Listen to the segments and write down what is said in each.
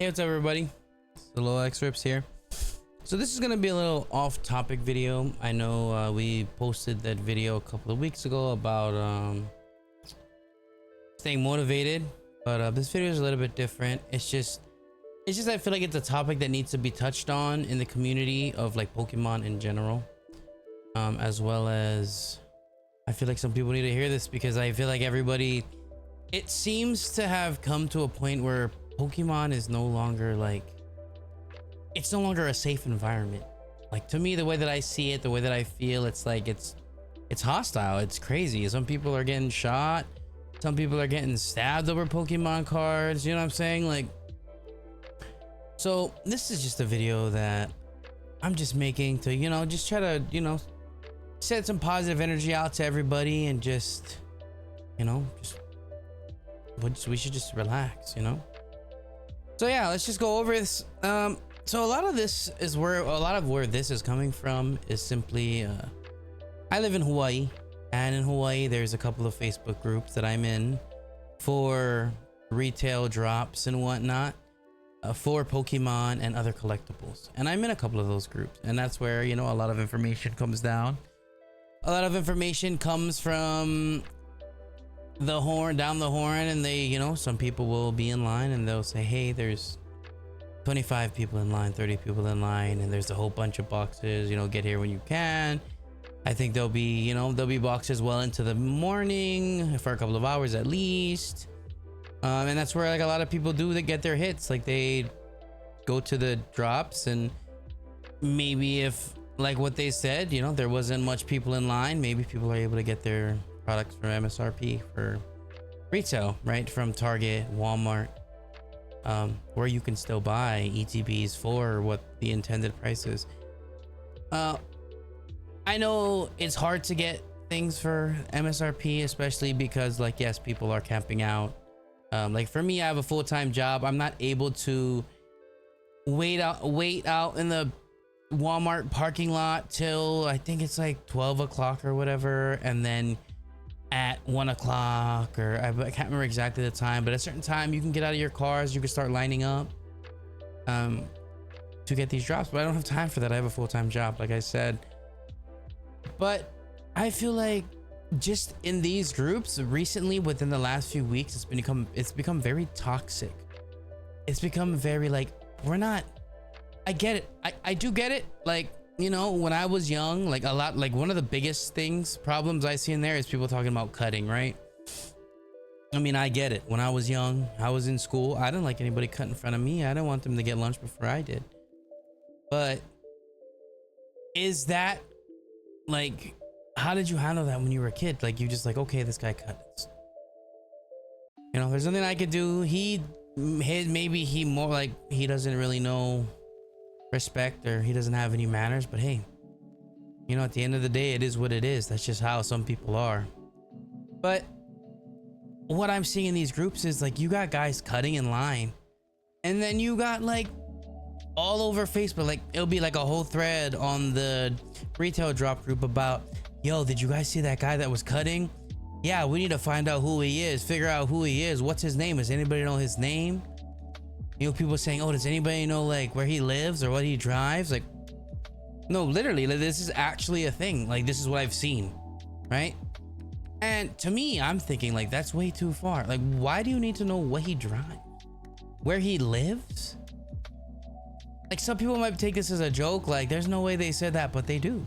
Hey, what's up, everybody? It's the Little X Rips here. So this is gonna be a little off-topic video. I know we posted that video a couple of weeks ago about staying motivated, but this video is a little bit different. It's just I feel like it's a topic that needs to be touched on in the community of like Pokemon in general, as well as I feel like some people need to hear this because I feel like everybody, it seems to have come to a point where Pokemon is no longer like, it's no longer a safe environment. Like, to me, the way that I see it, the way that I feel, it's like it's hostile. It's crazy. Some people are getting shot, some people are getting stabbed over Pokemon cards, you know what I'm saying? Like, so this is just a video that I'm just making to, you know, just try to, you know, send some positive energy out to everybody and just, you know, we should just relax, you know? So yeah, let's just go over this. So a lot of this is where this is coming from is simply, I live in Hawaii, and in Hawaii, there's a couple of Facebook groups that I'm in for retail drops and whatnot, for Pokemon and other collectibles. And I'm in a couple of those groups, and that's where, you know, a lot of information comes down. A lot of information comes from down the horn, and they, you know, some people will be in line and they'll say, hey, there's 25 people in line, 30 people in line, and there's a whole bunch of boxes, you know, get here when you can. I think there'll be boxes well into the morning for a couple of hours at least. And that's where like a lot of people do that get their hits. Like, they go to the drops, and maybe if, like what they said, you know, there wasn't much people in line, maybe people are able to get their products for MSRP for retail, right? From Target, Walmart, where you can still buy ETBs for what the intended price is. I know it's hard to get things for MSRP, especially because, like, yes, people are camping out. Like for me, I have a full-time job. I'm not able to wait out in the Walmart parking lot till I think it's like 12 o'clock or whatever, and then at 1 o'clock, or I can't remember exactly the time, but at a certain time you can get out of your cars, you can start lining up to get these drops. But I don't have time for that. I have a full-time job, like I said. But I feel like just in these groups recently, within the last few weeks, it's become very toxic. It's become very like, I get it. I do get it. Like, you know, when I was young, like a lot, like one of the biggest problems I see in there is people talking about cutting, right? I mean, I get it. When I was young, I was in school. I didn't like anybody cut in front of me. I didn't want them to get lunch before I did. But is that like, how did you handle that when you were a kid? Like, you just like, okay, this guy cut it. You know, there's nothing I could do. Maybe he more like, he doesn't really know respect, or he doesn't have any manners, but hey, you know, at the end of the day, it is what it is. That's just how some people are. But what I'm seeing in these groups is like, you got guys cutting in line, and then you got like all over Facebook, like it'll be like a whole thread on the retail drop group about, yo, did you guys see that guy that was cutting? Yeah, we need to find out who he is, figure out who he is. What's his name? Does anybody know his name? You know, people saying, oh, does anybody know like where he lives or what he drives? Like, no, literally, like, this is actually a thing. Like, this is what I've seen, right? And to me, I'm thinking like, that's way too far. Like, why do you need to know what he drives, where he lives? Like, some people might take this as a joke, like there's no way they said that, but they do.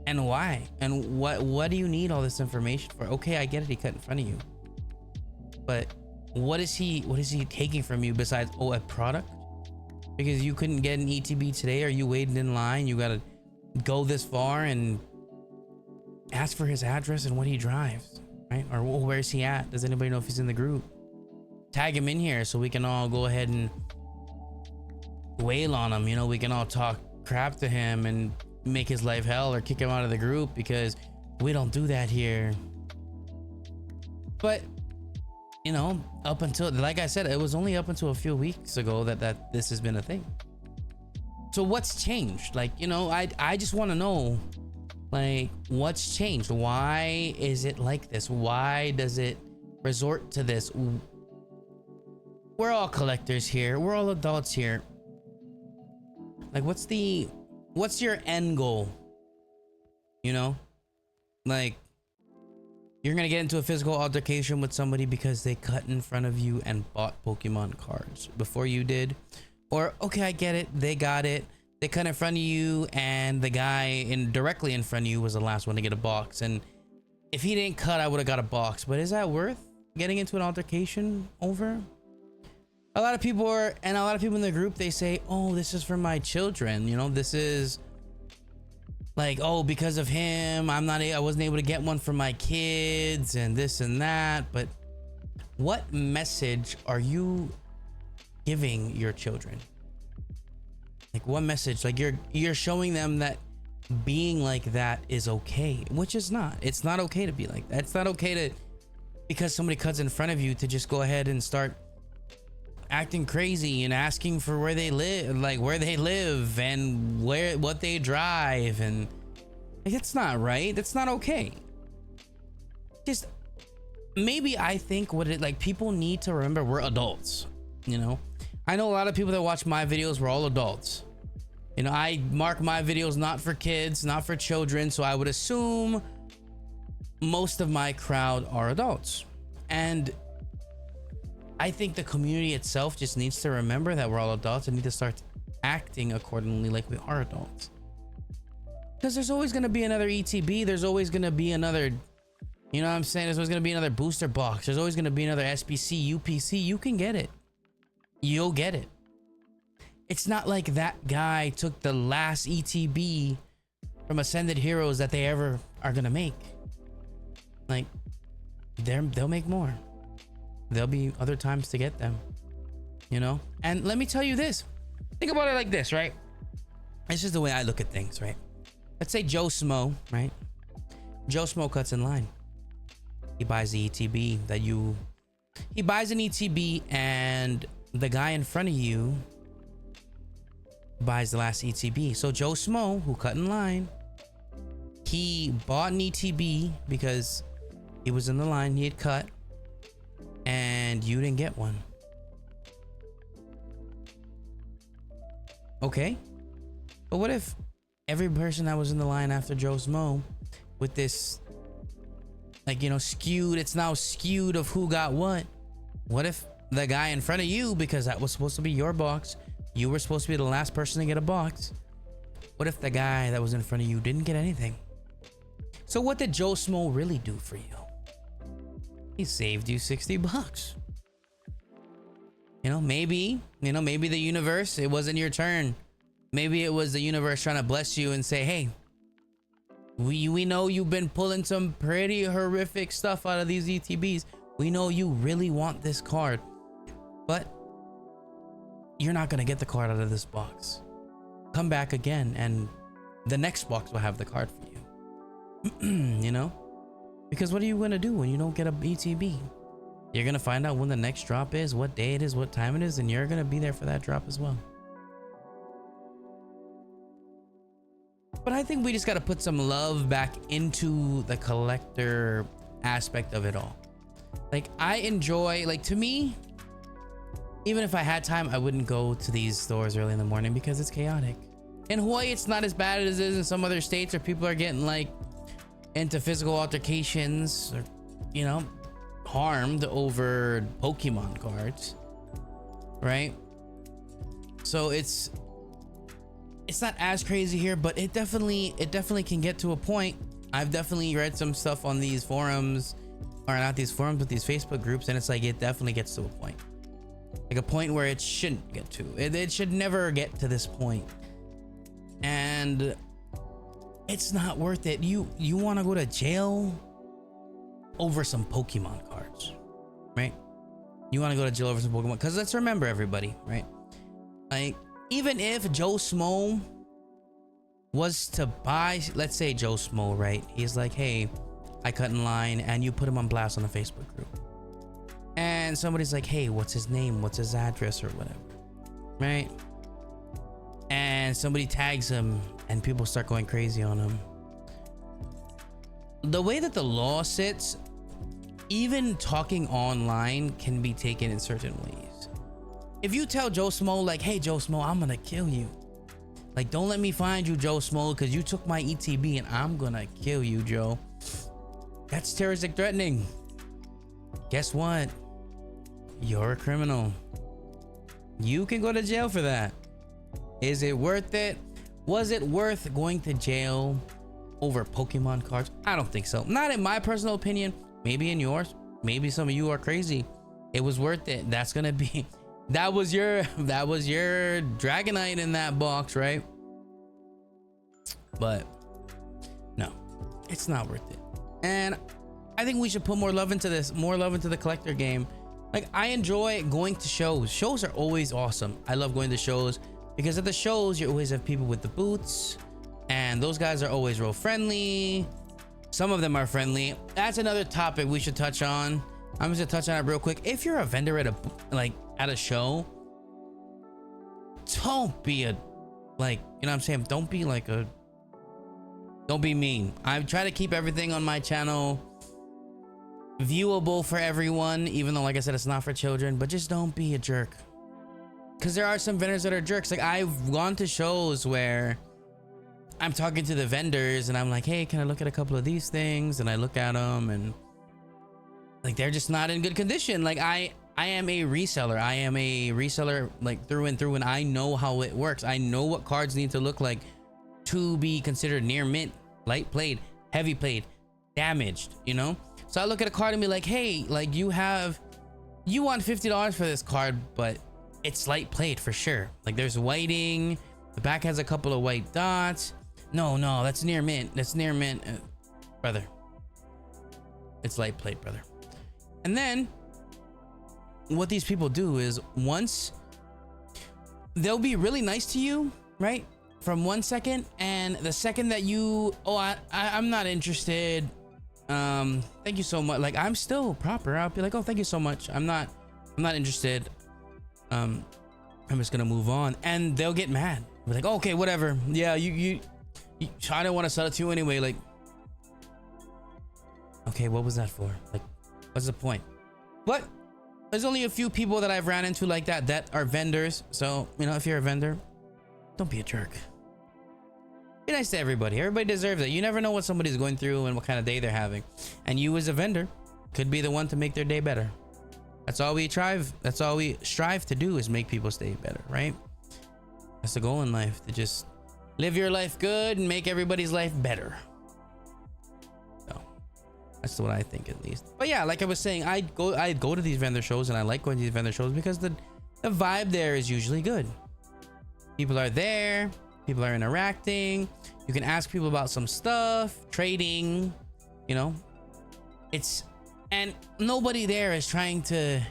And why? And what do you need all this information for? Okay, I get it, he cut in front of you, but what is he taking from you besides, oh, a product? Because you couldn't get an ETB today, or you waited in line, you gotta go this far and ask for his address and what he drives, right? Or where is he at? Does anybody know if he's in the group? Tag him in here so we can all go ahead and wail on him. You know, we can all talk crap to him and make his life hell, or kick him out of the group, because we don't do that here. But you know, up until, like I said, it was only up until a few weeks ago that this has been a thing. So what's changed? Like, you know, I just want to know, like, what's changed? Why is it like this? Why does it resort to this? we're all collectors here. We're all adults here. Like, what's your end goal? You know, like, you're gonna get into a physical altercation with somebody because they cut in front of you and bought Pokemon cards before you did. Or, okay, I get it. They got it. They cut in front of you and the guy directly in front of you was the last one to get a box. And if he didn't cut, I would have got a box. But is that worth getting into an altercation over? A lot of people in the group, they say, oh, this is for my children. You know, this is like, oh, because of him, I wasn't able to get one for my kids and this and that. But what message are you giving your children? Like, what message? Like, you're showing them that being like that is okay, which is not. It's not okay to be like that. It's not okay to, because somebody cuts in front of you, to just go ahead and start acting crazy and asking for where they live, like where they live and what they drive, and like, that's not right. That's not okay. Just maybe I think like, people need to remember we're adults. You know, I know a lot of people that watch my videos, we're all adults. You know, I mark my videos not for kids, not for children, so I would assume most of my crowd are adults. And I think the community itself just needs to remember that we're all adults and need to start acting accordingly like we are adults. Because there's always going to be another ETB. There's always going to be another, you know what I'm saying? There's always going to be another booster box. There's always going to be another SBC, UPC. You can get it. You'll get it. It's not like that guy took the last ETB from Ascended Heroes that they ever are going to make. Like, they'll make more. There'll be other times to get them, you know? And let me tell you this. Think about it like this, right? This is the way I look at things, right? Let's say Joe Smo, right? Joe Smo cuts in line. He buys the ETB he buys an ETB, and the guy in front of you buys the last ETB. So Joe Smo, who cut in line, he bought an ETB because he was in the line, he had cut, and you didn't get one. Okay, but what if every person that was in the line after Joe Smo, with this, like, you know, it's now skewed of who got what? What if the guy in front of you, because that was supposed to be your box, you were supposed to be the last person to get a box, what if the guy that was in front of you didn't get anything? So what did Joe Smo really do for you? He saved you $60. You know, maybe the universe, it wasn't your turn. Maybe it was the universe trying to bless you and say, hey, we know you've been pulling some pretty horrific stuff out of these ETBs. We know you really want this card, but you're not going to get the card out of this box. Come back again and the next box will have the card for you. You know? Because what are you going to do when you don't get a ETB? You're going to find out when the next drop is, what day it is, what time it is, and you're going to be there for that drop as well. But I think we just got to put some love back into the collector aspect of it all. Like, I enjoy, like, to me, even if I had time, I wouldn't go to these stores early in the morning because it's chaotic. In Hawaii, it's not as bad as it is in some other states where people are getting, like, into physical altercations or, you know, harmed over Pokemon cards, right? So it's not as crazy here, but it definitely can get to a point. I've definitely read some stuff on these forums, or not these forums, but these Facebook groups, and it's like, it definitely gets to a point, like a point where it shouldn't get to. It should never get to this point, and it's not worth it. You want to go to jail over some Pokemon cards, right? You want to go to jail over some Pokemon, because let's remember, everybody, right? Like, even if Joe Smo was to buy, let's say Joe Smo, right? He's like, hey, I cut in line, and you put him on blast on the Facebook group. And somebody's like, hey, what's his name? What's his address or whatever, right? And somebody tags him and people start going crazy on him. The way that the law sits, even talking online can be taken in certain ways. if you tell Joe Smo, like, hey, Joe Smo, I'm gonna kill you. Like, don't let me find you, Joe Smo, because you took my ETB and I'm gonna kill you, Joe. That's terroristic threatening. Guess what? You're a criminal. You can go to jail for that. Is it worth it? Was it worth going to jail over Pokemon cards? I don't think so. Not in my personal opinion. Maybe in yours. Maybe some of you are crazy. It was worth it. That's gonna be, that was your Dragonite in that box, right? But no, it's not worth it. And I think we should put more love into this, more love into the collector game. Like, I enjoy going to shows. Shows are always awesome. I love going to shows because at the shows you always have people with the booths, and those guys are always real friendly. Some of them are friendly. That's another topic we should touch on. I'm just gonna touch on it real quick. If you're a vendor at a show, don't be a, like, you know what I'm saying? Don't be like a, don't be mean. I try to keep everything on my channel viewable for everyone, even though, like I said, it's not for children. But just don't be a jerk, because there are some vendors that are jerks. Like, I've gone to shows where I'm talking to the vendors and I'm like, hey, can I look at a couple of these things? And I look at them and like, they're just not in good condition. Like, I am a reseller. I am a reseller like through and through, and I know how it works. I know what cards need to look like to be considered near mint, light played, heavy played, damaged, you know? So I look at a card and be like, hey, like, you want $50 for this card, but it's light played for sure. Like, there's whiting, the back has a couple of white dots. No, that's near mint. That's near mint, brother. It's light played, brother. And then what these people do is, once they'll be really nice to you, right? From 1 second, and the second that you, I'm not interested. Thank you so much. Like, I'm still proper. I'll be like, oh, thank you so much. I'm not interested. I'm just gonna move on, and they'll get mad. Be like, oh, okay, whatever. Yeah, you I don't want to sell it to you anyway. Like, okay, what was that for? Like, what's the point? But there's only a few people that I've ran into like that are vendors. So, you know, if you're a vendor, don't be a jerk. Be nice to everybody. Everybody deserves it. You never know what somebody's going through and what kind of day they're having. And you as a vendor could be the one to make their day better. That's all we strive to do, is make people's day better, right? That's the goal in life, to just live your life good and make everybody's life better. So that's what I think, at least. But yeah, like I was saying, I go to these vendor shows, and I like going to these vendor shows because the vibe there is usually good. People are there, people are interacting, you can ask people about some stuff, trading, you know. And nobody there is trying to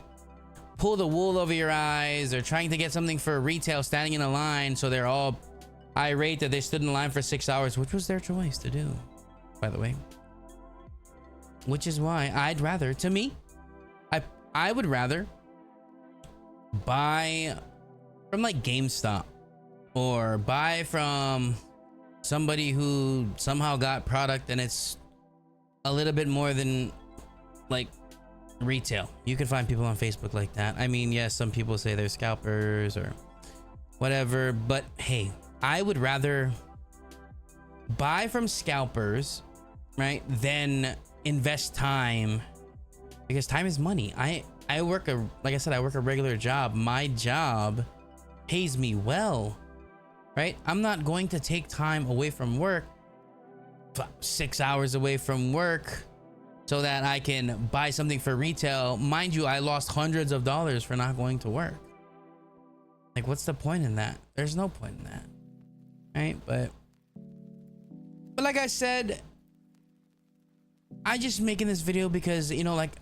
pull the wool over your eyes or trying to get something for retail, standing in a line, so they're all irate that they stood in line for 6 hours, which was their choice to do, by the way. Which is why I'd rather, to me, I would rather buy from like GameStop, or buy from somebody who somehow got product and it's a little bit more than like retail. You can find people on Facebook like that. I mean, yes, some people say they're scalpers or whatever, but hey, I would rather buy from scalpers, right, than invest time, because time is money. I work like I said, I work a regular job. My job pays me well, right? I'm not going to take time away from work, 6 hours away from work, so that I can buy something for retail. Mind you, I lost hundreds of dollars for not going to work. Like, what's the point in that? There's no point in that, right? But like I said, I just making this video because, you know, like,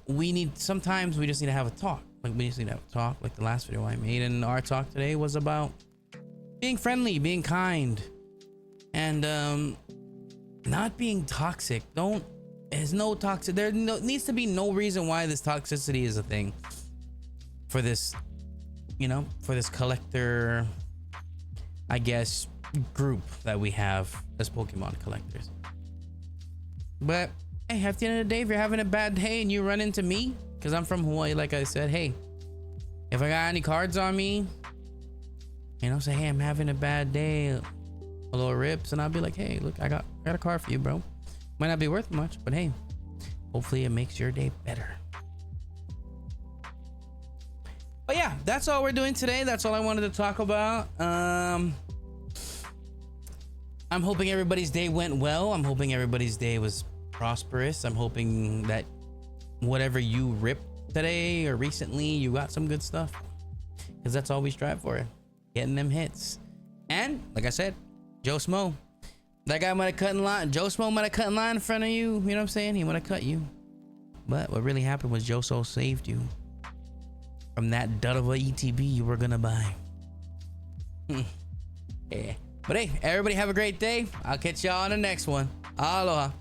sometimes we just need to have a talk. Like, we just need to have a talk. Like the last video I made, and our talk today was about being friendly, being kind, and not being toxic. There's no toxic. Needs to be no reason why this toxicity is a thing for this, you know, for this collector, I guess, group that we have as Pokemon collectors. But hey, at the end of the day, if you're having a bad day and you run into me, because I'm from Hawaii, like I said, hey, If I got any cards on me, you know, say, hey, I'm having a bad day, a little rips, and I'll be like, hey, look, I got a card for you, bro. Might not be worth much, but hey, hopefully it makes your day better. But yeah, that's all we're doing today. That's all I wanted to talk about. I'm hoping everybody's day went well. I'm hoping everybody's day was prosperous. I'm hoping that whatever you ripped today or recently, you got some good stuff, because that's all we strive for, getting them hits. And like I said, Joe Smo, that guy might have cut in line. Joe Smo might have cut in line in front of you. You know what I'm saying? He might have cut you, but what really happened was Joe Smo saved you from that dud of a ETB you were gonna buy. Yeah. But hey, everybody have a great day. I'll catch y'all on the next one. Aloha.